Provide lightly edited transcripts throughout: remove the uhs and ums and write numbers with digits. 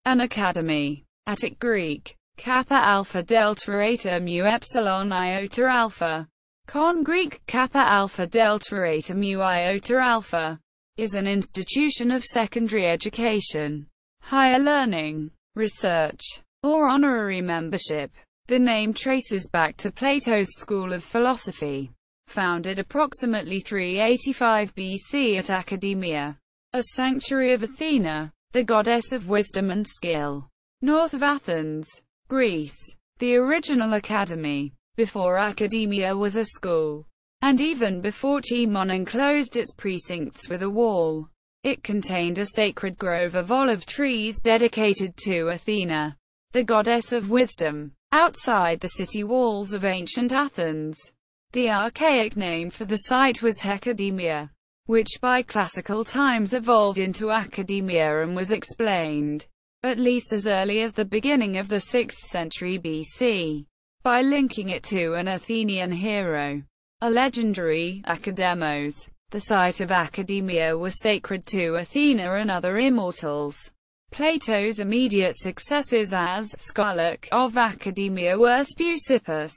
An academy. Attic Greek. Kappa alpha delta eta mu epsilon iota alpha. Con Greek, Kappa alpha delta eta mu iota alpha, is an institution of secondary education, higher learning, research, or honorary membership. The name traces back to Plato's school of philosophy, founded approximately 385 BC at Akademia, a sanctuary of Athena, the goddess of wisdom and skill, north of Athens, Greece. The original academy, before Academia was a school, and even before Timon enclosed its precincts with a wall, it contained a sacred grove of olive trees dedicated to Athena, the goddess of wisdom, outside the city walls of ancient Athens. The archaic name for the site was Hecademia, which by classical times evolved into Academia and was explained, at least as early as the beginning of the 6th century BC, by linking it to an Athenian hero, a legendary Akademos. The site of Academia was sacred to Athena and other immortals. Plato's immediate successors as scholar of Academia were Speusippus,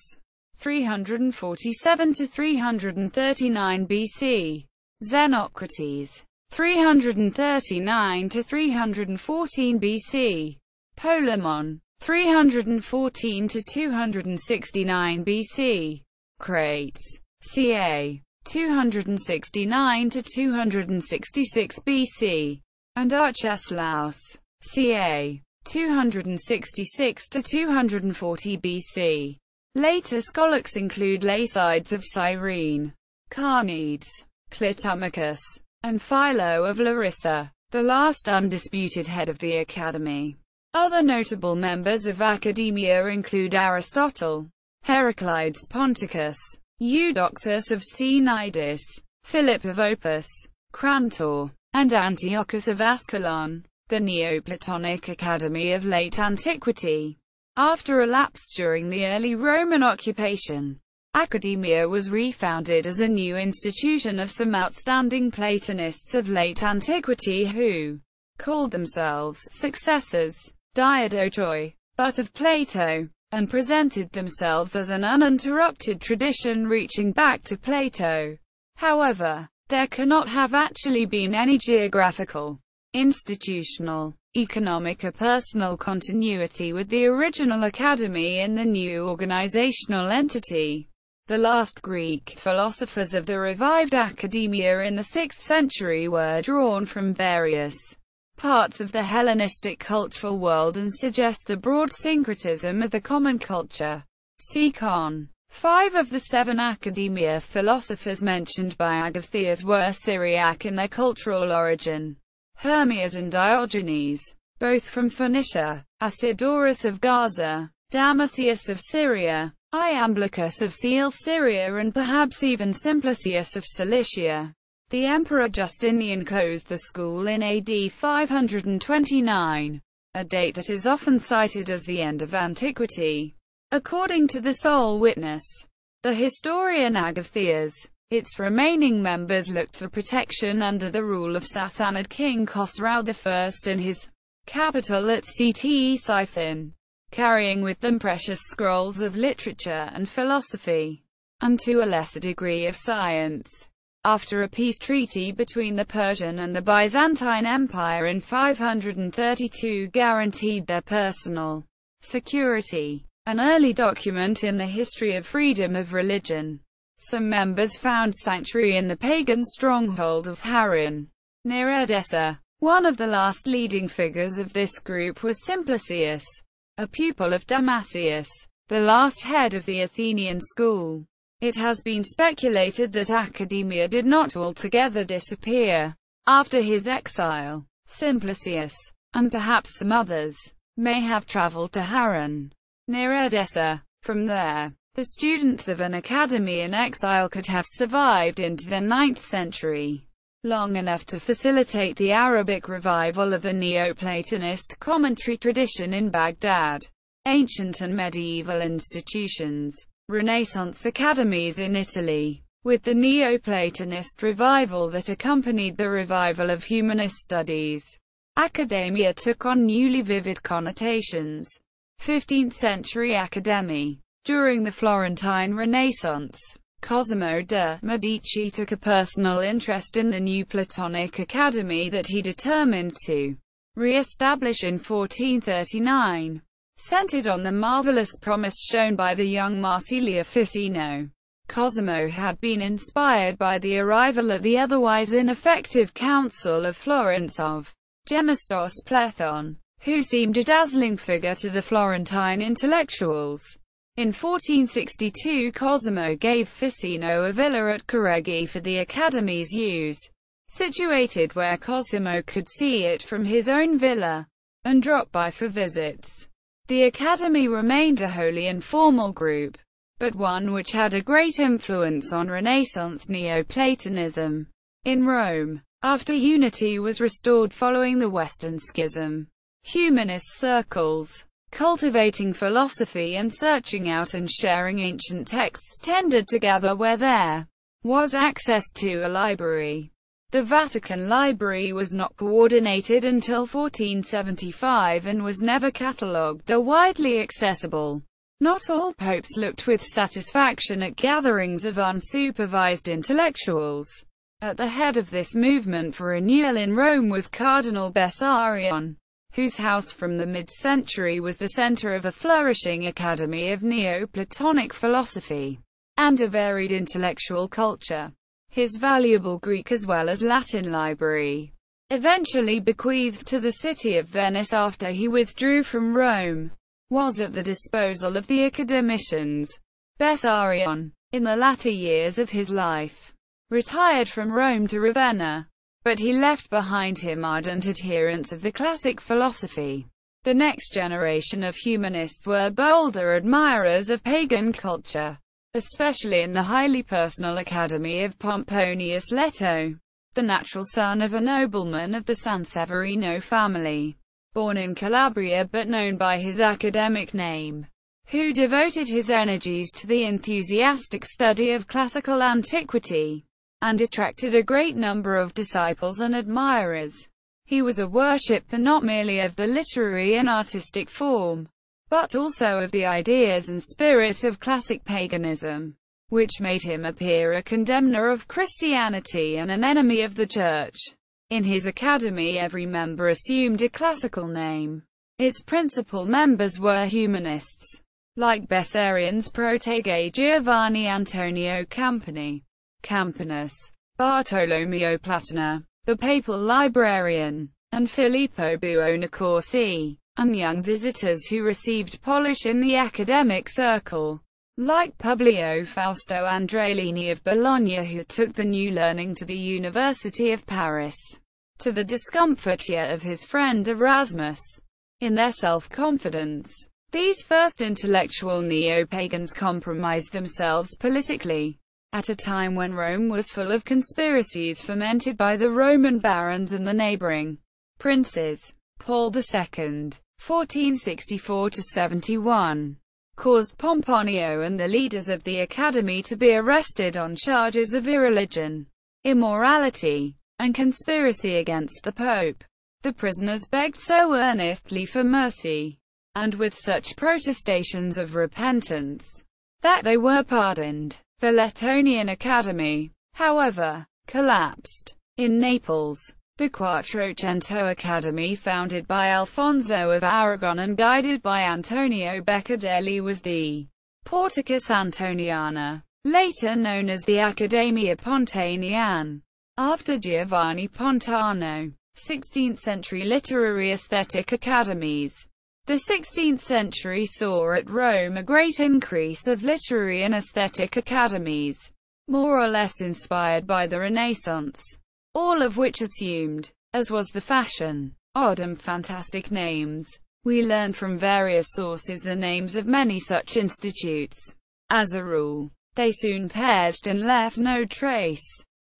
347–339 BC, Xenocrates, 339–314 BC, Polemon, 314–269 BC, Crates, ca. 269–266 BC, and Archeslaus, ca. 266–240 BC. Later scholastics include Lacydes of Cyrene, Carneades, Clitomachus, and Philo of Larissa, the last undisputed head of the academy. Other notable members of Academia include Aristotle, Heraclides Ponticus, Eudoxus of Cnidus, Philip of Opus, Crantor, and Antiochus of Ascalon, the Neoplatonic Academy of late antiquity. After a lapse during the early Roman occupation, Academia was refounded as a new institution of some outstanding Platonists of late antiquity who called themselves successors, diadochoi, but of Plato, and presented themselves as an uninterrupted tradition reaching back to Plato. However, there cannot have actually been any geographical, institutional, economic or personal continuity with the original academy in the new organizational entity. The last Greek philosophers of the revived Academia in the 6th century were drawn from various parts of the Hellenistic cultural world and suggest the broad syncretism of the common culture. See Con. 5 of the 7 Academia philosophers mentioned by Agathos were Syriac in their cultural origin. Hermias and Diogenes, both from Phoenicia, Asidorus of Gaza, Damascius of Syria, Iamblichus of Syria, and perhaps even Simplicius of Cilicia. The Emperor Justinian closed the school in AD 529, a date that is often cited as the end of antiquity. According to the sole witness, the historian Agathos, its remaining members looked for protection under the rule of Sassanid king Khosrau I in his capital at Ctesiphon, carrying with them precious scrolls of literature and philosophy, and to a lesser degree of science. After a peace treaty between the Persian and the Byzantine Empire in 532 guaranteed their personal security, an early document in the history of freedom of religion. Some members found sanctuary in the pagan stronghold of Harran, near Edessa. One of the last leading figures of this group was Simplicius, a pupil of Damascius, the last head of the Athenian school. It has been speculated that Academia did not altogether disappear after his exile. Simplicius, and perhaps some others, may have traveled to Harran, near Edessa. From there, the students of an academy in exile could have survived into the 9th century, long enough to facilitate the Arabic revival of the Neoplatonist commentary tradition in Baghdad. Ancient and medieval institutions. Renaissance academies in Italy, with the Neoplatonist revival that accompanied the revival of humanist studies. Academia took on newly vivid connotations. 15th century Academy. During the Florentine Renaissance, Cosimo de' Medici took a personal interest in the new Platonic Academy that he determined to re-establish in 1439. Centered on the marvelous promise shown by the young Marsilio Ficino, Cosimo had been inspired by the arrival at the otherwise ineffective Council of Florence of Gemistos Plethon, who seemed a dazzling figure to the Florentine intellectuals. In 1462 Cosimo gave Ficino a villa at Careggi for the Academy's use, situated where Cosimo could see it from his own villa, and drop by for visits. The Academy remained a wholly informal group, but one which had a great influence on Renaissance Neoplatonism. In Rome, after unity was restored following the Western Schism, humanist circles, cultivating philosophy and searching out and sharing ancient texts, tended to gather where there was access to a library. The Vatican Library was not coordinated until 1475 and was never catalogued, though widely accessible. Not all popes looked with satisfaction at gatherings of unsupervised intellectuals. At the head of this movement for renewal in Rome was Cardinal Bessarion, whose house from the mid-century was the center of a flourishing academy of Neoplatonic philosophy and a varied intellectual culture. His valuable Greek as well as Latin library, eventually bequeathed to the city of Venice after he withdrew from Rome, was at the disposal of the academicians. Bessarion, in the latter years of his life, retired from Rome to Ravenna, but he left behind him ardent adherents of the classic philosophy. The next generation of humanists were bolder admirers of pagan culture, especially in the highly personal academy of Pomponius Leto, the natural son of a nobleman of the Sanseverino family, born in Calabria but known by his academic name, who devoted his energies to the enthusiastic study of classical antiquity, and attracted a great number of disciples and admirers. He was a worshipper not merely of the literary and artistic form, but also of the ideas and spirit of classic paganism, which made him appear a condemner of Christianity and an enemy of the Church. In his academy every member assumed a classical name. Its principal members were humanists, like Bessarion's protege Giovanni Antonio Campanus, Bartolomeo Platana, the papal librarian, and Filippo Buonaccorsi, and young visitors who received polish in the academic circle, like Publio Fausto Andreolini of Bologna, who took the new learning to the University of Paris, to the discomfiture of his friend Erasmus. In their self-confidence, these first intellectual neo-pagans compromised themselves politically, at a time when Rome was full of conspiracies fomented by the Roman barons and the neighboring princes. Paul II, 1464–71, caused Pomponio and the leaders of the Academy to be arrested on charges of irreligion, immorality, and conspiracy against the Pope. The prisoners begged so earnestly for mercy, and with such protestations of repentance, that they were pardoned. The Letonian Academy, however, collapsed. In Naples, the Quattrocento Academy, founded by Alfonso of Aragon and guided by Antonio Beccadelli, was the Porticus Antoniana, later known as the Academia Pontaniana, after Giovanni Pontano. 16th-century literary aesthetic academies. The 16th century saw at Rome a great increase of literary and aesthetic academies, more or less inspired by the Renaissance, all of which assumed, as was the fashion, odd and fantastic names. We learn from various sources the names of many such institutes. As a rule, they soon perished and left no trace.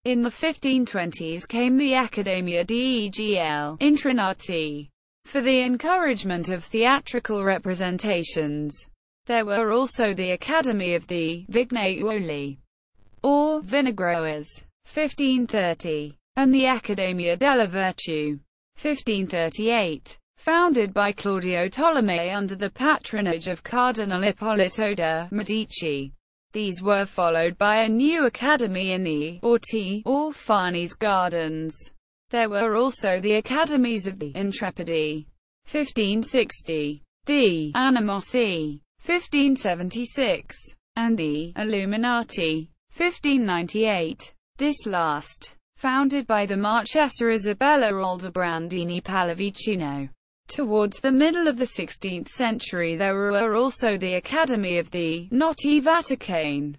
In the 1520s came the Accademia degl Intrinati, for the encouragement of theatrical representations. There were also the Academy of the Vignatori, or Vinagrowers, 1530, and the Accademia della Virtù, 1538. Founded by Claudio Tolomei under the patronage of Cardinal Ippolito de' Medici. These were followed by a new academy in the Orti, or Farnese Gardens. There were also the academies of the Intrepidi. 1560. The Animossi. 1576. And the Illuminati. 1598. This last, founded by the Marchesa Isabella Aldobrandini Pallavicino. Towards the middle of the 16th century there were also the Academy of the Notti Vaticane,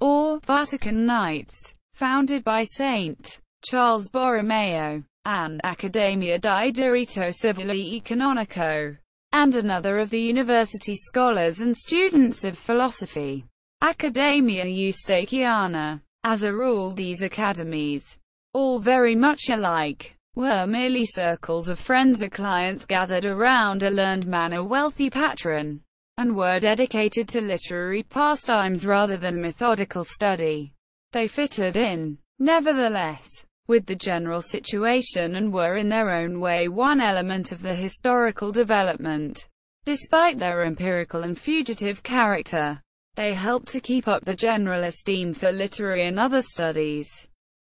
or Vatican Knights, founded by Saint Charles Borromeo, and Accademia di Diritto Civile e Canonico, and another of the university scholars and students of philosophy, Accademia Eustachiana. As a rule these academies, all very much alike, were merely circles of friends or clients gathered around a learned man or wealthy patron, and were dedicated to literary pastimes rather than methodical study. They fitted in, nevertheless, with the general situation and were in their own way one element of the historical development. Despite their empirical and fugitive character, they helped to keep up the general esteem for literary and other studies.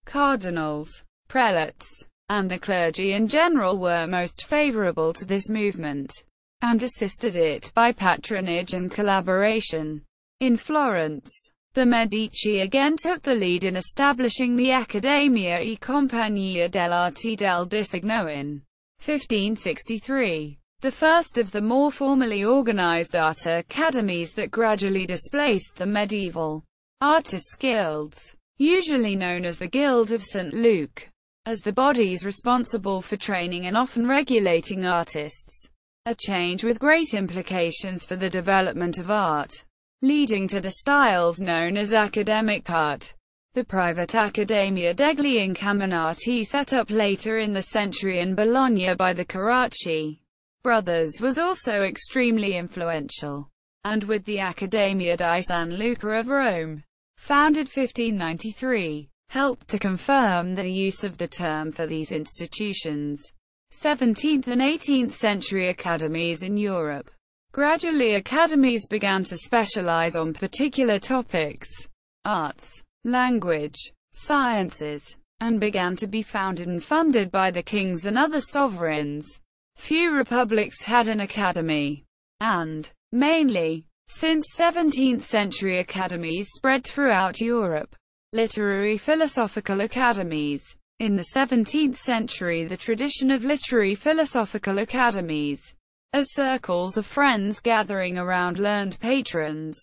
Cardinals, prelates, and the clergy in general were most favorable to this movement, and assisted it by patronage and collaboration. In Florence, the Medici again took the lead in establishing the Accademia e Compagnia dell'Arte del Disegno in 1563, the first of the more formally organized art academies that gradually displaced the medieval artists' guilds, usually known as the Guild of St. Luke, as the bodies responsible for training and often regulating artists, a change with great implications for the development of art, leading to the styles known as academic art. The private Accademia degli Incaminati, set up later in the century in Bologna by the Carracci brothers, was also extremely influential, and with the Accademia di San Luca of Rome, founded 1593, helped to confirm the use of the term for these institutions. 17th and 18th century academies in Europe. Gradually academies began to specialize on particular topics, arts, language, sciences, and began to be founded and funded by the kings and other sovereigns. Few republics had an academy, and, mainly, since 17th century academies spread throughout Europe. Literary philosophical academies. In the 17th century the tradition of literary philosophical academies, as circles of friends gathering around learned patrons,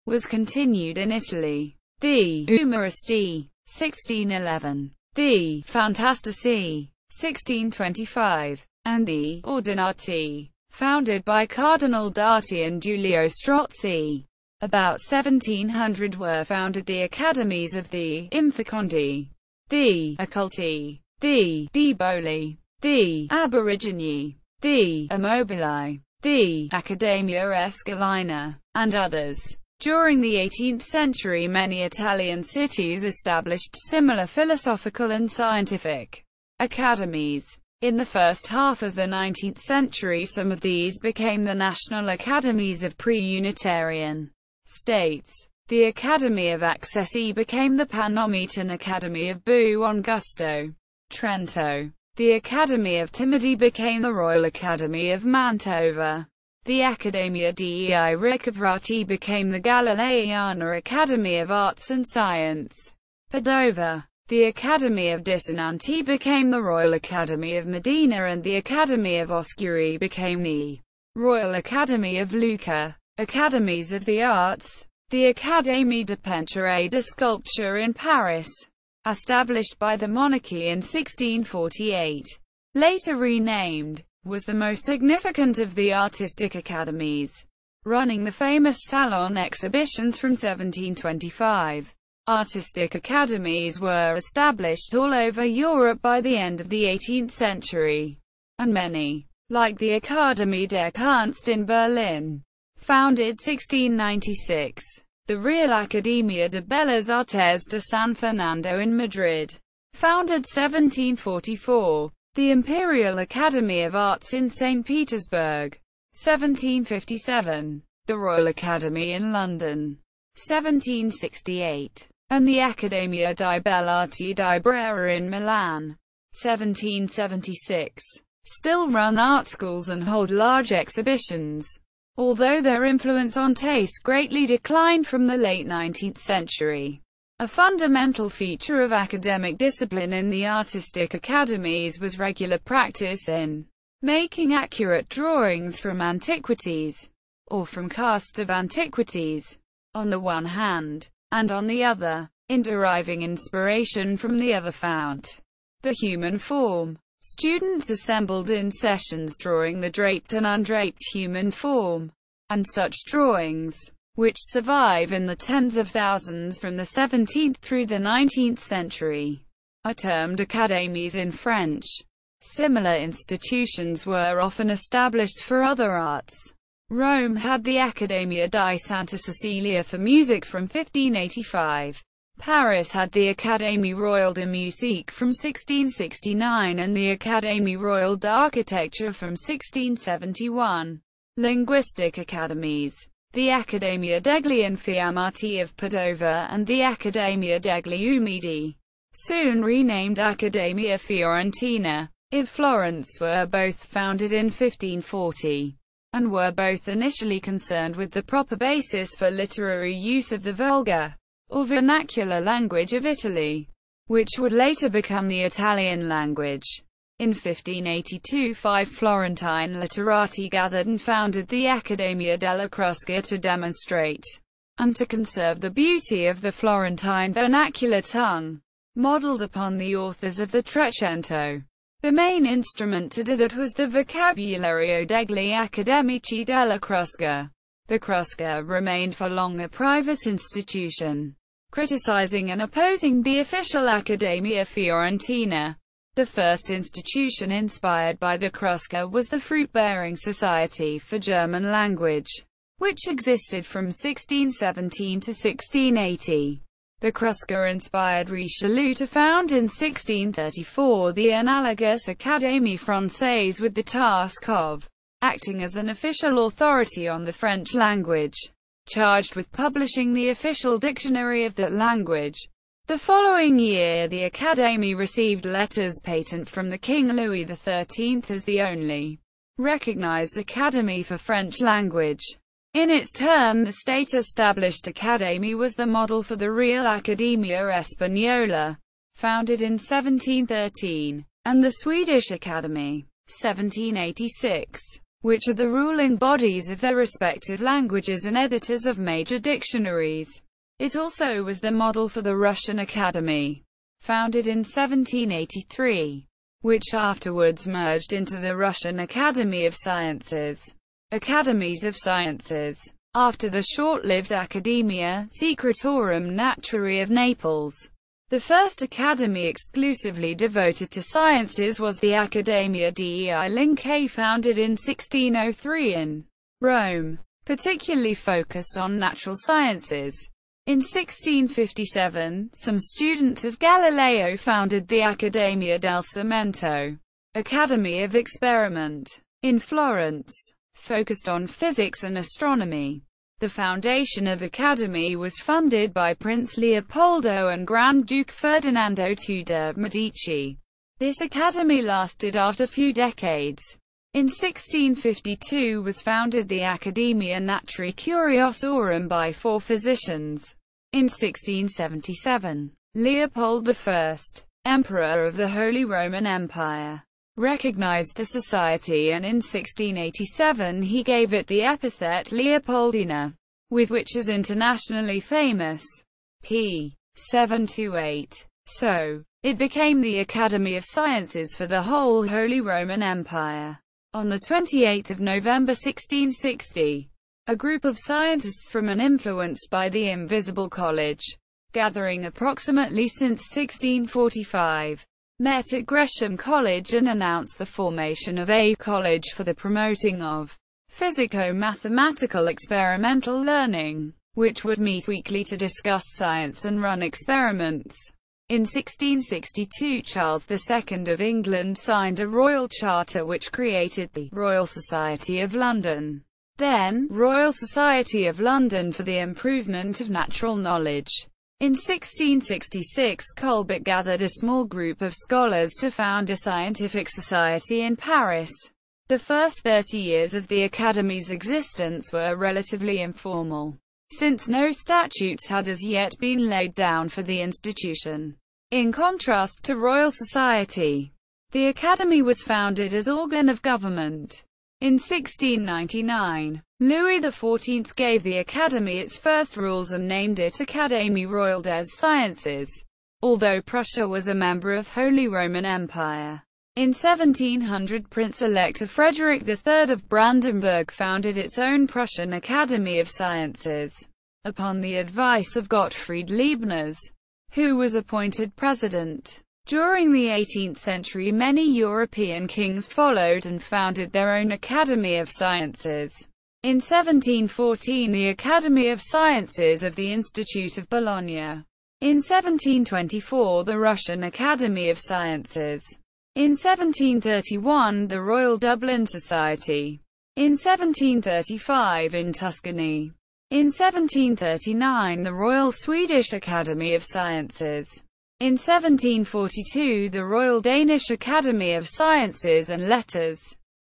was continued in Italy. The Umoristi, 1611, the Fantastici, 1625, and the Ordinati, founded by Cardinal Darti and Giulio Strozzi, about 1700, were founded the academies of the Infecondi, the Occulti, the Deboli, the Aborigini, the Immobili, the Accademia Esquilina, and others. During the 18th century many Italian cities established similar philosophical and scientific academies. In the first half of the 19th century some of these became the national academies of pre-Unitarian states. The Academy of Accessi became the Panometan Academy of Buon Gusto, Trento. The Academy of Timidi became the Royal Academy of Mantova. The Accademia dei Ricovrati became the Galileiana Academy of Arts and Science, Padova. The Academy of Dissonanti became the Royal Academy of Modena, and the Academy of Oscuri became the Royal Academy of Lucca. Academies of the Arts. The Académie de Peinture et de Sculpture in Paris, established by the monarchy in 1648, later renamed, was the most significant of the artistic academies, running the famous Salon exhibitions from 1725. Artistic academies were established all over Europe by the end of the 18th century, and many, like the Akademie der Kunst in Berlin, founded 1696, the Real Academia de Bellas Artes de San Fernando in Madrid, founded 1744, The Imperial Academy of Arts in St. Petersburg, 1757, the Royal Academy in London, 1768, and the Accademia di Belle Arti di Brera in Milan, 1776, still run art schools and hold large exhibitions, although their influence on taste greatly declined from the late 19th century. A fundamental feature of academic discipline in the artistic academies was regular practice in making accurate drawings from antiquities, or from casts of antiquities, on the one hand, and on the other, in deriving inspiration from the other fount, the human form. Students assembled in sessions drawing the draped and undraped human form, and such drawings, which survive in the tens of thousands from the 17th through the 19th century, are termed academies in French. Similar institutions were often established for other arts. Rome had the Accademia di Santa Cecilia for music from 1585. Paris had the Académie Royale de Musique from 1669 and the Académie Royale d'Architecture from 1671. Linguistic academies. The Accademia degli Infiammati of Padova and the Accademia degli Umidi, soon renamed Accademia Fiorentina, of Florence, were both founded in 1540, and were both initially concerned with the proper basis for literary use of the vulgar, or vernacular language of Italy, which would later become the Italian language. In 1582, 5 Florentine literati gathered and founded the Accademia della Crusca to demonstrate and to conserve the beauty of the Florentine vernacular tongue, modeled upon the authors of the Trecento. The main instrument to do that was the Vocabulario degli Accademici della Crusca. The Crusca remained for long a private institution, criticizing and opposing the official Accademia Fiorentina. The first institution inspired by the Crusca was the Fruit-Bearing Society for German Language, which existed from 1617 to 1680. The Crusca inspired Richelieu to found in 1634 the analogous Académie Française with the task of acting as an official authority on the French language, charged with publishing the official dictionary of that language. The following year the Académie received letters patent from the King Louis XIII as the only recognized academy for French language. In its turn, the state-established academy was the model for the Real Academia Española, founded in 1713, and the Swedish Academy, 1786, which are the ruling bodies of their respective languages and editors of major dictionaries. It also was the model for the Russian Academy, founded in 1783, which afterwards merged into the Russian Academy of Sciences. Academies of Sciences. After the short-lived Academia Secretorum Naturae of Naples, the first academy exclusively devoted to sciences was the Accademia dei Lincei, founded in 1603 in Rome, particularly focused on natural sciences. In 1657, some students of Galileo founded the Accademia del Cemento, Academy of Experiment, in Florence, focused on physics and astronomy. The foundation of Academy was funded by Prince Leopoldo and Grand Duke Ferdinando II de' Medici. This academy lasted after few decades. In 1652 was founded the Academia Naturae Curiosorum by 4 physicians. In 1677, Leopold I, Emperor of the Holy Roman Empire, recognized the society, and in 1687 he gave it the epithet Leopoldina, with which is internationally famous. p. 728. So, it became the Academy of Sciences for the whole Holy Roman Empire. On 28 November 1660, a group of scientists from and influenced by the Invisible College, gathering approximately since 1645, met at Gresham College and announced the formation of a college for the promoting of physico-mathematical experimental learning, which would meet weekly to discuss science and run experiments. In 1662, Charles II of England signed a royal charter which created the Royal Society of London, then Royal Society of London for the Improvement of Natural Knowledge. In 1666, Colbert gathered a small group of scholars to found a scientific society in Paris. The first 30 years of the Academy's existence were relatively informal, since no statutes had as yet been laid down for the institution. In contrast to Royal Society, the Academy was founded as organ of government. In 1699, Louis XIV gave the Academy its first rules and named it Académie Royale des Sciences, although Prussia was a member of Holy Roman Empire. In 1700, Prince-Elector Frederick III of Brandenburg founded its own Prussian Academy of Sciences, upon the advice of Gottfried Leibniz, who was appointed president. During the 18th century, many European kings followed and founded their own Academy of Sciences. In 1714, the Academy of Sciences of the Institute of Bologna. In 1724, the Russian Academy of Sciences. In 1731, the Royal Dublin Society. In 1735, in Tuscany. In 1739, the Royal Swedish Academy of Sciences. In 1742, the Royal Danish Academy of Sciences and Letters.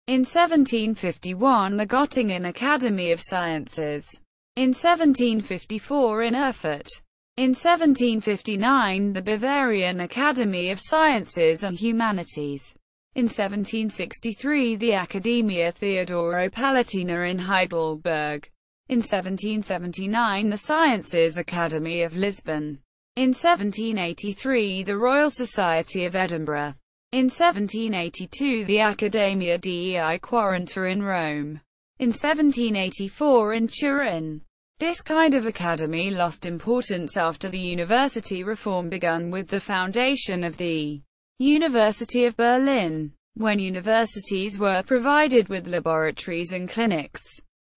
In 1751, the Göttingen Academy of Sciences. In 1754, in Erfurt. In 1759, the Bavarian Academy of Sciences and Humanities. In 1763, the Akademia Theodoro-Palatina in Heidelberg. In 1779, the Sciences Academy of Lisbon. In 1783, the Royal Society of Edinburgh. In 1782, the Accademia dei Quaranta in Rome. In 1784, in Turin. This kind of academy lost importance after the university reform begun with the foundation of the University of Berlin, when universities were provided with laboratories and clinics,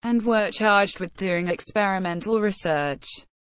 and were charged with doing experimental research.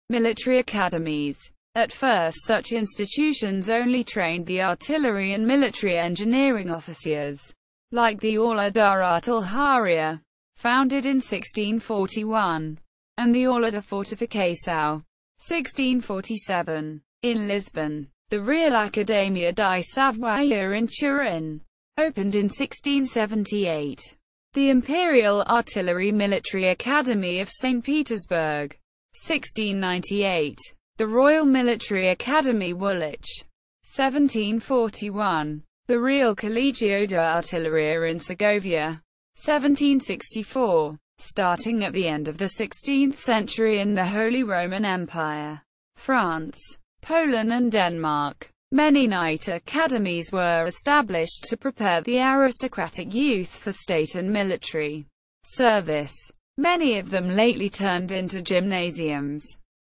Military academies. At first, such institutions only trained the artillery and military engineering officers, like the Aula da Artilharia, founded in 1641, and the Aula da Fortificação, 1647. In Lisbon, the Real Academia di Savoia in Turin, opened in 1678. The Imperial Artillery Military Academy of St. Petersburg, 1698. The Royal Military Academy Woolwich, 1741. The Real Collegio de Artilleria in Segovia, 1764. Starting at the end of the 16th century in the Holy Roman Empire, France, Poland and Denmark, many knight academies were established to prepare the aristocratic youth for state and military service. Many of them lately turned into gymnasiums,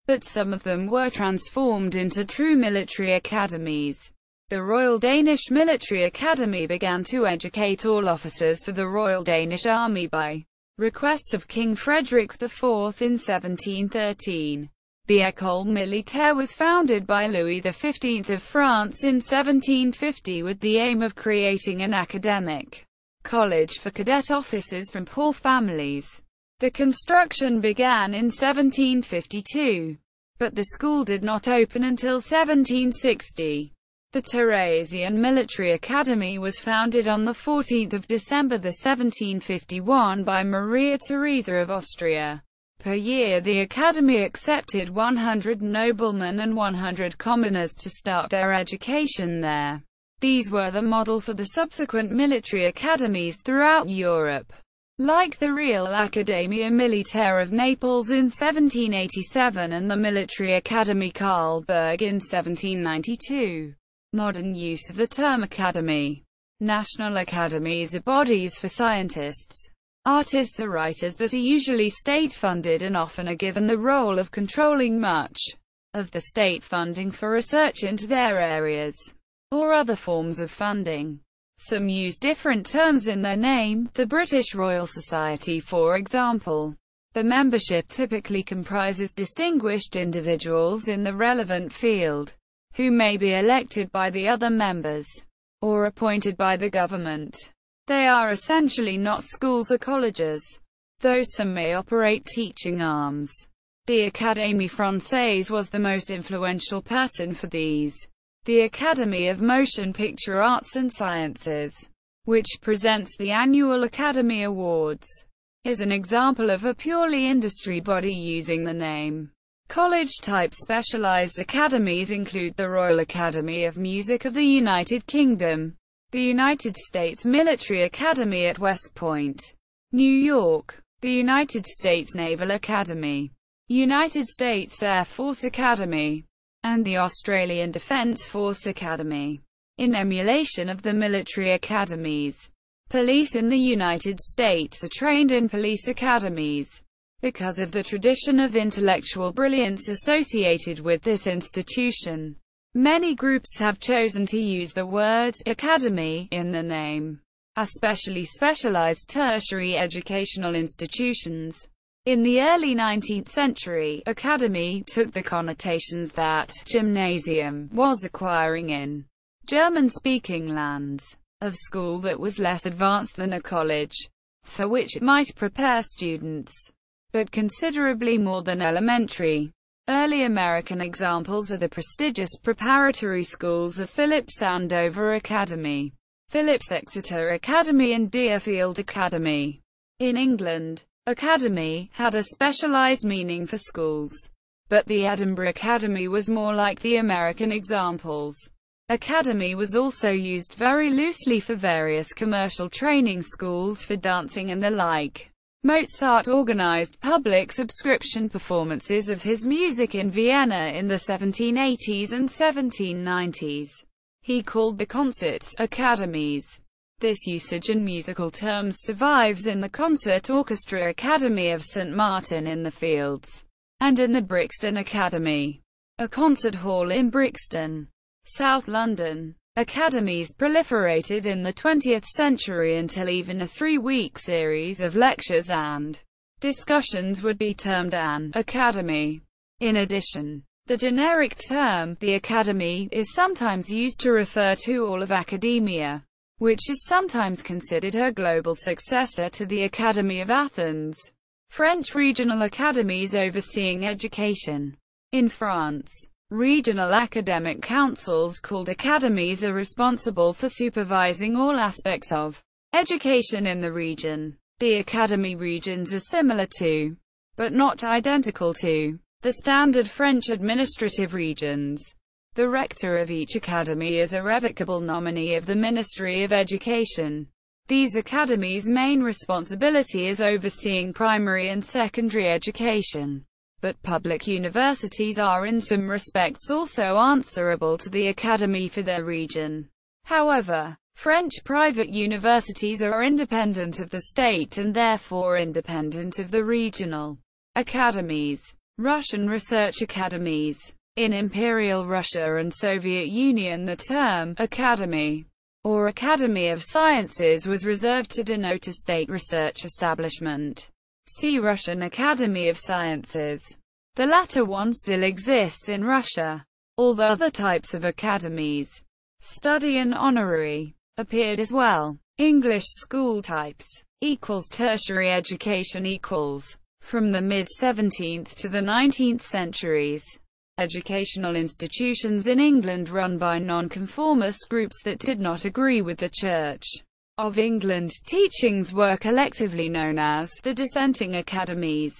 but some of them were transformed into true military academies. The Royal Danish Military Academy began to educate all officers for the Royal Danish Army by request of King Frederick IV in 1713. The École Militaire was founded by Louis XV of France in 1750 with the aim of creating an academic college for cadet officers from poor families. The construction began in 1752, but the school did not open until 1760. The Theresian Military Academy was founded on 14 December 1751 by Maria Theresa of Austria. Per year the Academy accepted 100 noblemen and 100 commoners to start their education there. These were the model for the subsequent military academies throughout Europe, like the Real Accademia Militare of Naples in 1787 and the Military Academy Karlsburg in 1792. Modern use of the term academy. National academies are bodies for scientists, artists or writers that are usually state-funded and often are given the role of controlling much of the state funding for research into their areas, or other forms of funding. Some use different terms in their name, the British Royal Society for example. The membership typically comprises distinguished individuals in the relevant field. who may be elected by the other members, or appointed by the government. They are essentially not schools or colleges, though some may operate teaching arms. The Académie Française was the most influential pattern for these. The Academy of Motion Picture Arts and Sciences, which presents the annual Academy Awards, is an example of a purely industry body using the name. College-type specialized academies include the Royal Academy of Music of the United Kingdom, the United States Military Academy at West Point, New York, the United States Naval Academy, United States Air Force Academy, and the Australian Defence Force Academy. In emulation of the military academies, police in the United States are trained in police academies. Because of the tradition of intellectual brilliance associated with this institution, many groups have chosen to use the word academy in the name, especially specialized tertiary educational institutions. In the early 19th century, academy took the connotations that gymnasium was acquiring in German-speaking lands, of school that was less advanced than a college, for which it might prepare students, but considerably more than elementary. Early American examples are the prestigious preparatory schools of Phillips Andover Academy, Phillips Exeter Academy and Deerfield Academy. In England, academy had a specialized meaning for schools, but the Edinburgh Academy was more like the American examples. Academy was also used very loosely for various commercial training schools for dancing and the like. Mozart organized public subscription performances of his music in Vienna in the 1780s and 1790s. He called the concerts academies. This usage in musical terms survives in the Concert Orchestra Academy of St. Martin in the Fields, and in the Brixton Academy, a concert hall in Brixton, South London. Academies proliferated in the 20th century until even a 3-week series of lectures and discussions would be termed an academy. In addition, the generic term, the academy, is sometimes used to refer to all of academia, which is sometimes considered her global successor to the Academy of Athens. French regional academies overseeing education. In France, regional academic councils called academies are responsible for supervising all aspects of education in the region. The academy regions are similar to, but not identical to, the standard French administrative regions. The rector of each academy is a revocable nominee of the Ministry of Education. These academies' main responsibility is overseeing primary and secondary education. But public universities are in some respects also answerable to the academy for their region. However, French private universities are independent of the state and therefore independent of the regional academies. Russian research academies. In Imperial Russia and Soviet Union, the term academy or Academy of Sciences was reserved to denote a state research establishment. See Russian Academy of Sciences. The latter one still exists in Russia. All the other types of academies, study and honorary, appeared as well. English school types equals tertiary education equals. From the mid-17th to the 19th centuries, educational institutions in England run by nonconformist groups that did not agree with the Church of England teachings were collectively known as the dissenting academies.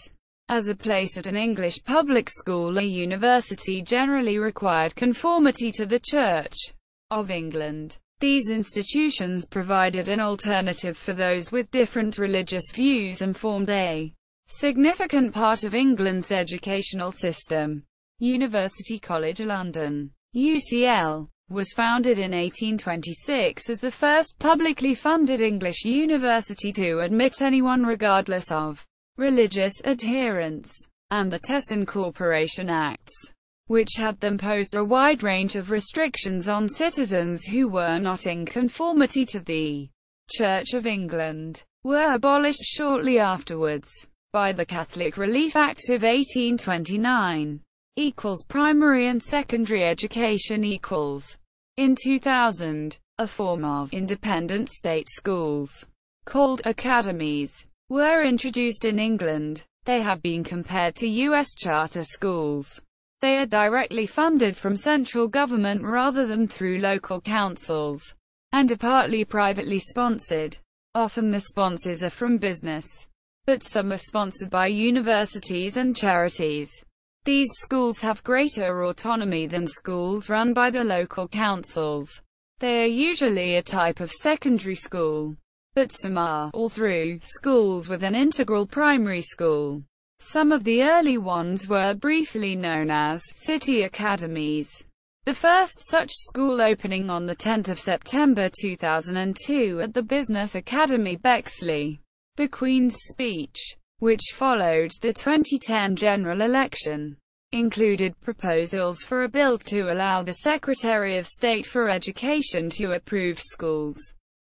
As a place at an English public school or university generally required conformity to the Church of England, these institutions provided an alternative for those with different religious views and formed a significant part of England's educational system. University College London, UCL, was founded in 1826 as the first publicly funded English university to admit anyone regardless of religious adherence, and the Test and Corporation Acts, which had then posed a wide range of restrictions on citizens who were not in conformity to the Church of England, were abolished shortly afterwards by the Catholic Relief Act of 1829. equals primary and secondary education equals. In 2000, a form of independent state schools, called academies, were introduced in England. They have been compared to U.S. charter schools. They are directly funded from central government rather than through local councils, and are partly privately sponsored. Often the sponsors are from business, but some are sponsored by universities and charities. These schools have greater autonomy than schools run by the local councils. They are usually a type of secondary school, but some are all-through schools with an integral primary school. Some of the early ones were briefly known as city academies. The first such school opening on 10 September 2002 at the Business Academy Bexley. The Queen's Speech, which followed the 2010 general election, included proposals for a bill to allow the Secretary of State for Education to approve schools,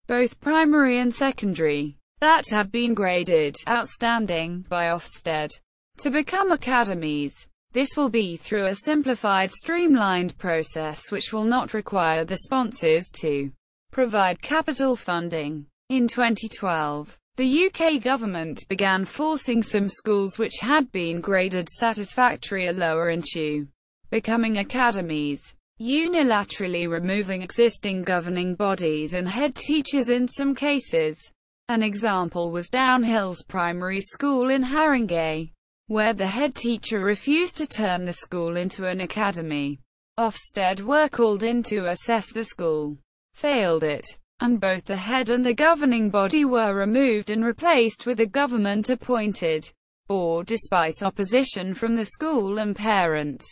both primary and secondary, that have been graded outstanding by Ofsted to become academies. This will be through a simplified, streamlined process which will not require the sponsors to provide capital funding. In 2012, the UK government began forcing some schools which had been graded satisfactory or lower into becoming academies, unilaterally removing existing governing bodies and head teachers in some cases. An example was Downhills Primary School in Haringey, where the head teacher refused to turn the school into an academy. Ofsted were called in to assess the school, failed it, and both the head and the governing body were removed and replaced with a government-appointed board despite opposition from the school and parents.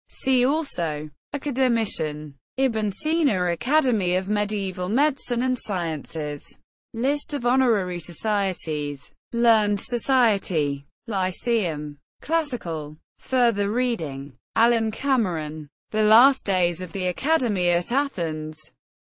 See also Academician. Ibn Sina Academy of Medieval Medicine and Sciences. List of honorary societies. Learned Society. Lyceum. Classical. Further reading. Alan Cameron. The Last Days of the Academy at Athens.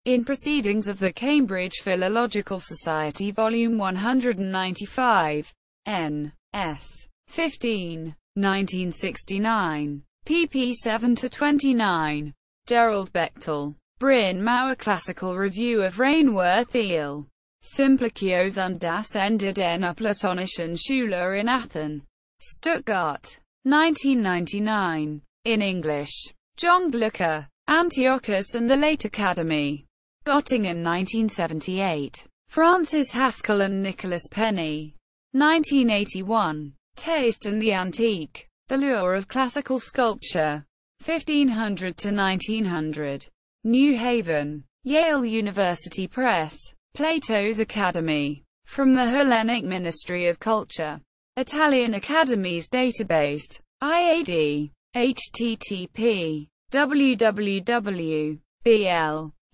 In Proceedings of the Cambridge Philological Society Volume 195. N.S. 15. 1969. pp. 7-29. Gerald Bechtel. Bryn Mawr Classical Review of Rainworth Eel. Simplicios und das Ende der Platonischen Schule in Athens. Stuttgart. 1999. In English. John Glucker. Antiochus and the Late Academy. Göttingen 1978. Francis Haskell and Nicholas Penny. 1981. Taste and the Antique. The Lure of Classical Sculpture. 1500 to 1900. New Haven. Yale University Press. Plato's Academy. From the Hellenic Ministry of Culture. Italian Academies Database. IAD. http. www.bl.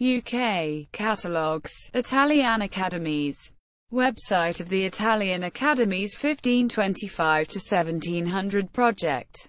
UK. Catalogues. Italian Academies. Website of the Italian Academies 1525 to 1700 Project.